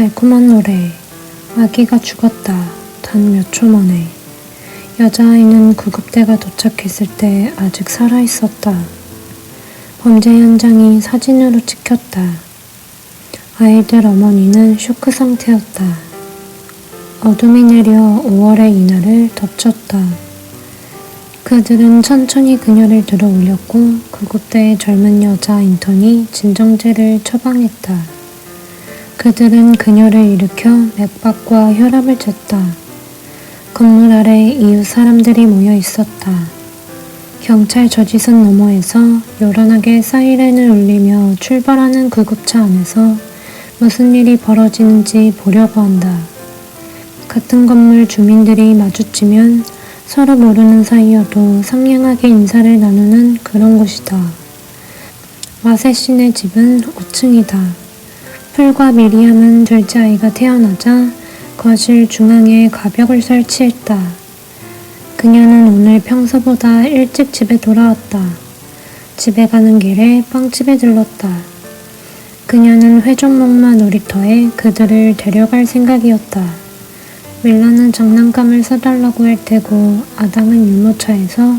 달콤한 노래. 아기가 죽었다. 단 몇 초 만에. 여자아이는 구급대가 도착했을 때 아직 살아있었다. 범죄 현장이 사진으로 찍혔다. 아이들 어머니는 쇼크 상태였다. 어둠이 내려 5월의 이날을 덮쳤다. 그들은 천천히 그녀를 들어 올렸고 구급대의 젊은 여자 인턴이 진정제를 처방했다. 그들은 그녀를 일으켜 맥박과 혈압을 쟀다. 건물 아래 이웃 사람들이 모여 있었다. 경찰 저지선 너머에서 요란하게 사이렌을 울리며 출발하는 구급차 안에서 무슨 일이 벌어지는지 보려고 한다. 같은 건물 주민들이 마주치면 서로 모르는 사이여도 상냥하게 인사를 나누는 그런 곳이다. 마세신의 집은 5층이다. 풀과 미리암은 둘째 아이가 태어나자 거실 중앙에 가벽을 설치했다. 그녀는 오늘 평소보다 일찍 집에 돌아왔다. 집에 가는 길에 빵집에 들렀다. 그녀는 회전목마 놀이터에 그들을 데려갈 생각이었다. 밀라는 장난감을 사달라고 할 테고 아담은 유모차에서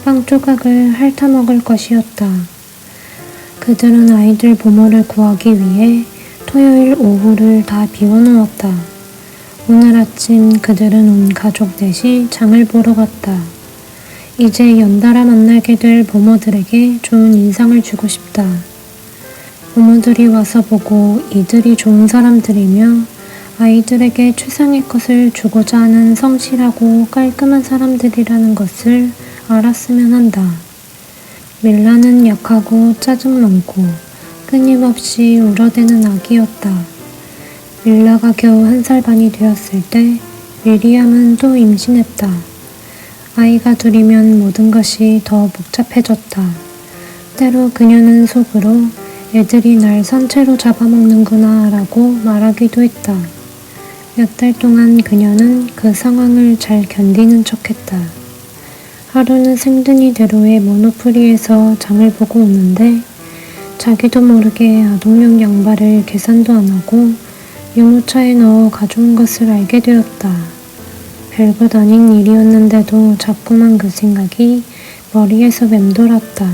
빵 조각을 핥아먹을 것이었다. 그들은 아이들 부모를 구하기 위해 토요일 오후를 다 비워놓았다. 오늘 아침 그들은 온 가족 넷이 장을 보러 갔다. 이제 연달아 만나게 될 부모들에게 좋은 인상을 주고 싶다. 부모들이 와서 보고 이들이 좋은 사람들이며 아이들에게 최상의 것을 주고자 하는 성실하고 깔끔한 사람들이라는 것을 알았으면 한다. 밀라는 약하고 짜증 많고 끊임없이 울어대는 아기였다. 밀라가 겨우 1살 반이 되었을 때 미리암은 또 임신했다. 아이가 둘이면 모든 것이 더 복잡해졌다. 때로 그녀는 속으로 애들이 날 산채로 잡아먹는구나 라고 말하기도 했다. 몇 달 동안 그녀는 그 상황을 잘 견디는 척했다. 하루는 생든이대로의 모노프리에서 장을 보고 오는데 자기도 모르게 아동용 양발을 계산도 안 하고 유모차에 넣어 가져온 것을 알게 되었다. 별것 아닌 일이었는데도 자꾸만 그 생각이 머리에서 맴돌았다.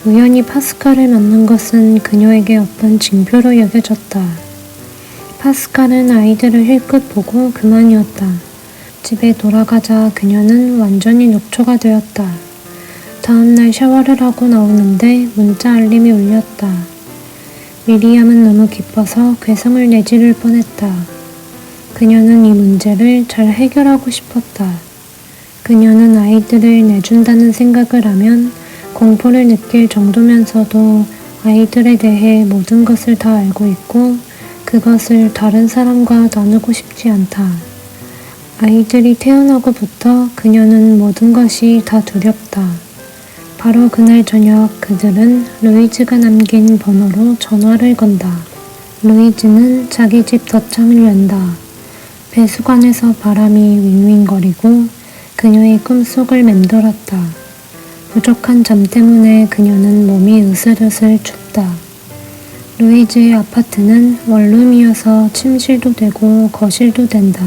우연히 파스칼을 만난 것은 그녀에게 어떤 징표로 여겨졌다. 파스칼은 아이들을 힐끗 보고 그만이었다. 집에 돌아가자 그녀는 완전히 녹초가 되었다. 다음날 샤워를 하고 나오는데 문자 알림이 울렸다. 미리암은 너무 기뻐서 괴성을 내지를 뻔했다. 그녀는 이 문제를 잘 해결하고 싶었다. 그녀는 아이들을 내준다는 생각을 하면 공포를 느낄 정도면서도 아이들에 대해 모든 것을 다 알고 있고 그것을 다른 사람과 나누고 싶지 않다. 아이들이 태어나고부터 그녀는 모든 것이 다 두렵다. 바로 그날 저녁 그들은 루이즈가 남긴 번호로 전화를 건다. 루이즈는 자기 집 덧창을 연다. 배수관에서 바람이 윙윙거리고 그녀의 꿈속을 맴돌았다. 부족한 잠 때문에 그녀는 몸이 으슬으슬 춥다. 루이즈의 아파트는 원룸이어서 침실도 되고 거실도 된다.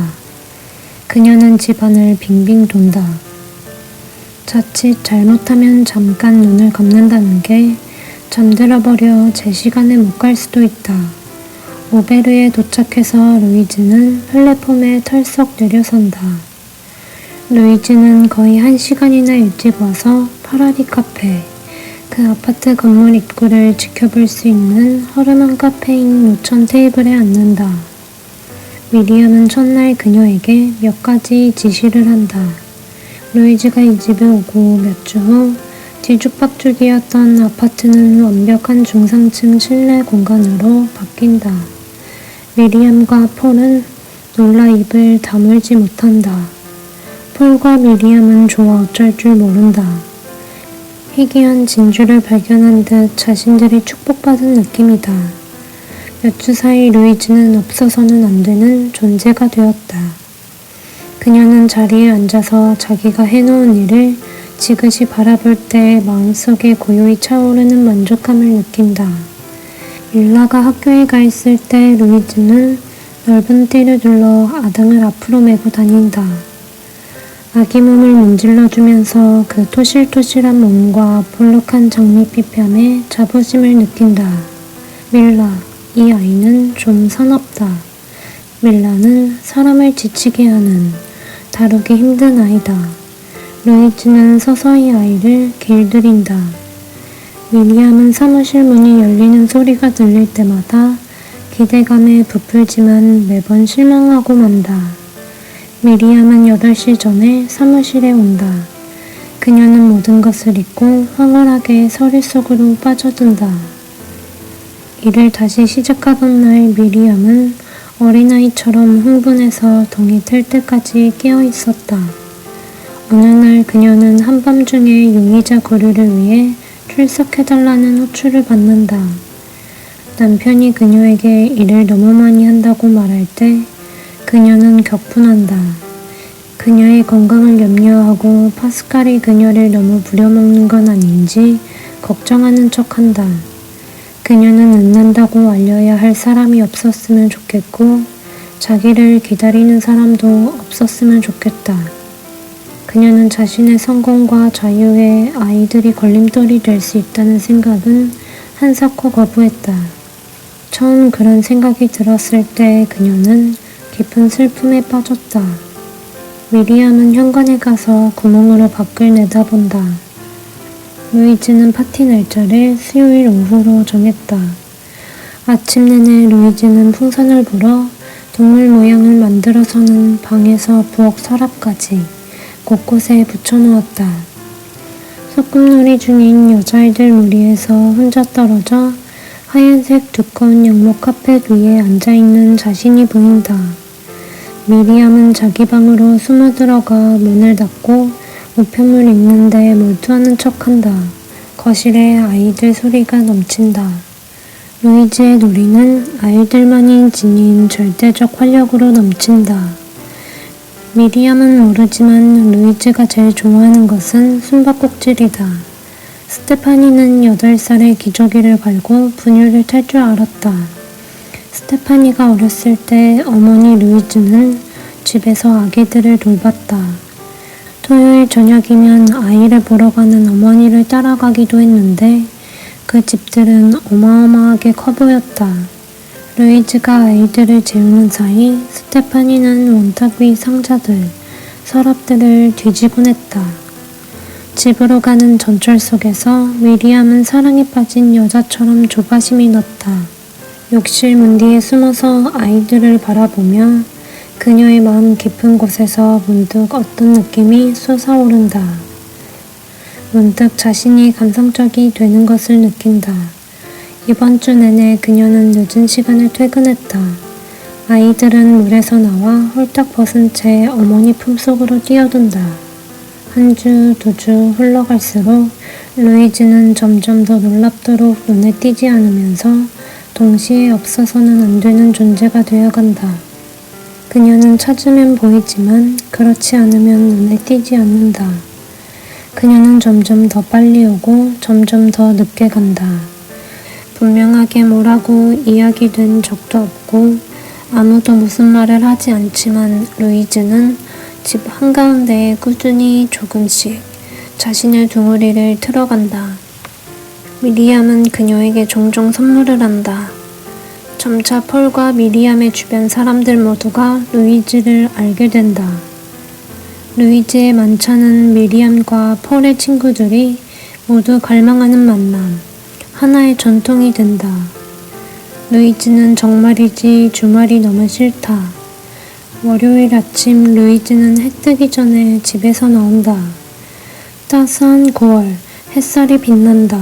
그녀는 집안을 빙빙 돈다. 자칫 잘못하면 잠깐 눈을 감는다는 게 잠들어버려 제 시간에 못 갈 수도 있다. 오베르에 도착해서 루이즈는 플랫폼에 털썩 내려선다. 루이즈는 거의 1시간이나 일찍 와서 파라디 카페, 그 아파트 건물 입구를 지켜볼 수 있는 허름한 카페인 노천 테이블에 앉는다. 미리암은 첫날 그녀에게 몇 가지 지시를 한다. 루이즈가 이 집에 오고 몇 주 후 뒤죽박죽이었던 아파트는 완벽한 중상층 실내 공간으로 바뀐다. 미리암과 폴은 놀라 입을 다물지 못한다. 폴과 미리암은 좋아 어쩔 줄 모른다. 희귀한 진주를 발견한 듯 자신들이 축복받은 느낌이다. 몇 주 사이 루이즈는 없어서는 안 되는 존재가 되었다. 그녀는 자리에 앉아서 자기가 해놓은 일을 지그시 바라볼 때 마음속에 고요히 차오르는 만족감을 느낀다. 밀라가 학교에 가 있을 때 루이즈는 넓은 띠를 둘러 아당을 앞으로 메고 다닌다. 아기 몸을 문질러주면서 그 토실토실한 몸과 볼록한 장밋빛 뺨에 자부심을 느낀다. 밀라, 이 아이는 좀 사납다. 밀라는 사람을 지치게 하는, 다루기 힘든 아이다. 루이즈는 서서히 아이를 길들인다. 미리암은 사무실 문이 열리는 소리가 들릴 때마다 기대감에 부풀지만 매번 실망하고 만다. 미리암은 8시 전에 사무실에 온다. 그녀는 모든 것을 잊고 황홀하게 서리 속으로 빠져든다. 일을 다시 시작하던 날 미리암은 어린아이처럼 흥분해서 동이 틀 때까지 깨어 있었다. 어느 날 그녀는 한밤중에 용의자 거류를 위해 출석해달라는 호출을 받는다. 남편이 그녀에게 일을 너무 많이 한다고 말할 때 그녀는 격분한다. 그녀의 건강을 염려하고 파스칼이 그녀를 너무 부려먹는 건 아닌지 걱정하는 척한다. 그녀는 늦는다고 알려야 할 사람이 없었으면 좋겠고 자기를 기다리는 사람도 없었으면 좋겠다. 그녀는 자신의 성공과 자유에 아이들이 걸림돌이 될 수 있다는 생각은 한사코 거부했다. 처음 그런 생각이 들었을 때 그녀는 깊은 슬픔에 빠졌다. 미리암은 현관에 가서 구멍으로 밖을 내다본다. 루이즈는 파티 날짜를 수요일 오후로 정했다. 아침 내내 루이즈는 풍선을 불어 동물 모양을 만들어서는 방에서 부엌 서랍까지 곳곳에 붙여놓았다. 소꿉놀이 중인 여자아이들 무리에서 혼자 떨어져 하얀색 두꺼운 양목 카펫 위에 앉아있는 자신이 보인다. 미리암은 자기 방으로 숨어들어가 문을 닫고 우편물 읽는데 몰두하는 척한다. 거실에 아이들 소리가 넘친다. 루이즈의 놀이는 아이들만이 지닌 절대적 활력으로 넘친다. 미리암은 모르지만 루이즈가 제일 좋아하는 것은 숨바꼭질이다. 스테파니는 8살에 기저귀를 갈고 분유를 탈 줄 알았다. 스테파니가 어렸을 때 어머니 루이즈는 집에서 아기들을 돌봤다. 토요일 저녁이면 아이를 보러 가는 어머니를 따라가기도 했는데 그 집들은 어마어마하게 커 보였다. 루이즈가 아이들을 재우는 사이 스테파니는 원탁 위 상자들, 서랍들을 뒤지곤 했다. 집으로 가는 전철석에서 미리암은 사랑에 빠진 여자처럼 조바심이 났다. 욕실 문 뒤에 숨어서 아이들을 바라보며 그녀의 마음 깊은 곳에서 문득 어떤 느낌이 솟아오른다. 문득 자신이 감성적이 되는 것을 느낀다. 이번 주 내내 그녀는 늦은 시간에 퇴근했다. 아이들은 물에서 나와 홀딱 벗은 채 어머니 품속으로 뛰어든다. 한 주, 2주 흘러갈수록 루이즈는 점점 더 놀랍도록 눈에 띄지 않으면서 동시에 없어서는 안 되는 존재가 되어간다. 그녀는 찾으면 보이지만 그렇지 않으면 눈에 띄지 않는다. 그녀는 점점 더 빨리 오고 점점 더 늦게 간다. 분명하게 뭐라고 이야기된 적도 없고 아무도 무슨 말을 하지 않지만 루이즈는 집 한가운데에 꾸준히 조금씩 자신의 둥우리를 틀어간다. 미리암은 그녀에게 종종 선물을 한다. 점차 폴과 미리암의 주변 사람들 모두가 루이즈를 알게 된다. 루이즈의 만찬은 미리암과 폴의 친구들이 모두 갈망하는 만남, 하나의 전통이 된다. 루이즈는 정말이지 주말이 너무 싫다. 월요일 아침 루이즈는 해 뜨기 전에 집에서 나온다. 따스한 9월, 햇살이 빛난다.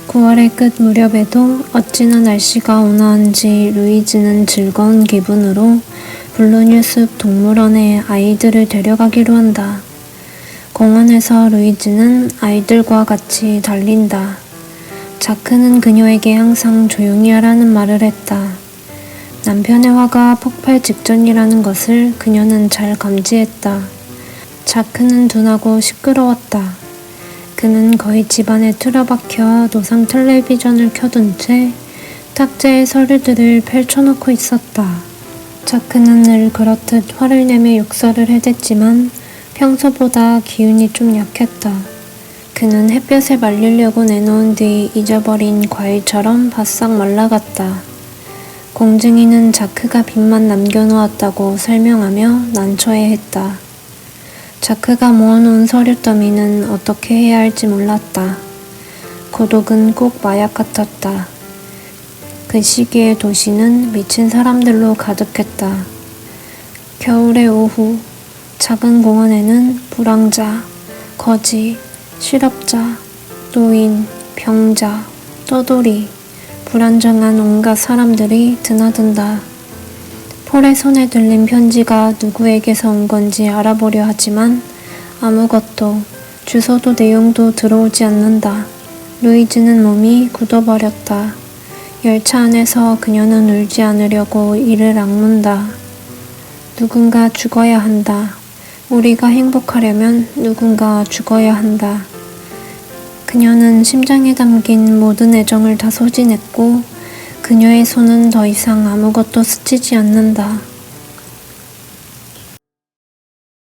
9월의 끝 무렵에도 어찌나 날씨가 온화한지 루이즈는 즐거운 기분으로 블루뉴숲 동물원에 아이들을 데려가기로 한다. 공원에서 루이즈는 아이들과 같이 달린다. 자크는 그녀에게 항상 조용히 하라는 말을 했다. 남편의 화가 폭발 직전이라는 것을 그녀는 잘 감지했다. 자크는 둔하고 시끄러웠다. 그는 거의 집안에 틀어박혀 노상 텔레비전을 켜둔 채 탁자에 서류들을 펼쳐놓고 있었다. 자크는 늘 그렇듯 화를 내며 욕설을 해댔지만 평소보다 기운이 좀 약했다. 그는 햇볕에 말리려고 내놓은 뒤 잊어버린 과일처럼 바싹 말라갔다. 공증이는 자크가 빚만 남겨놓았다고 설명하며 난처해했다. 자크가 모아놓은 서류 더미는 어떻게 해야 할지 몰랐다. 고독은 꼭 마약 같았다. 그 시기의 도시는 미친 사람들로 가득했다. 겨울의 오후, 작은 공원에는 불황자, 거지, 실업자, 노인, 병자, 떠돌이, 불안정한 온갖 사람들이 드나든다. 폴의 손에 들린 편지가 누구에게서 온 건지 알아보려 하지만 아무것도, 주소도 내용도 들어오지 않는다. 루이즈는 몸이 굳어버렸다. 열차 안에서 그녀는 울지 않으려고 이를 악문다. 누군가 죽어야 한다. 우리가 행복하려면 누군가 죽어야 한다. 그녀는 심장에 담긴 모든 애정을 다 소진했고 그녀의 손은 더 이상 아무것도 스치지 않는다.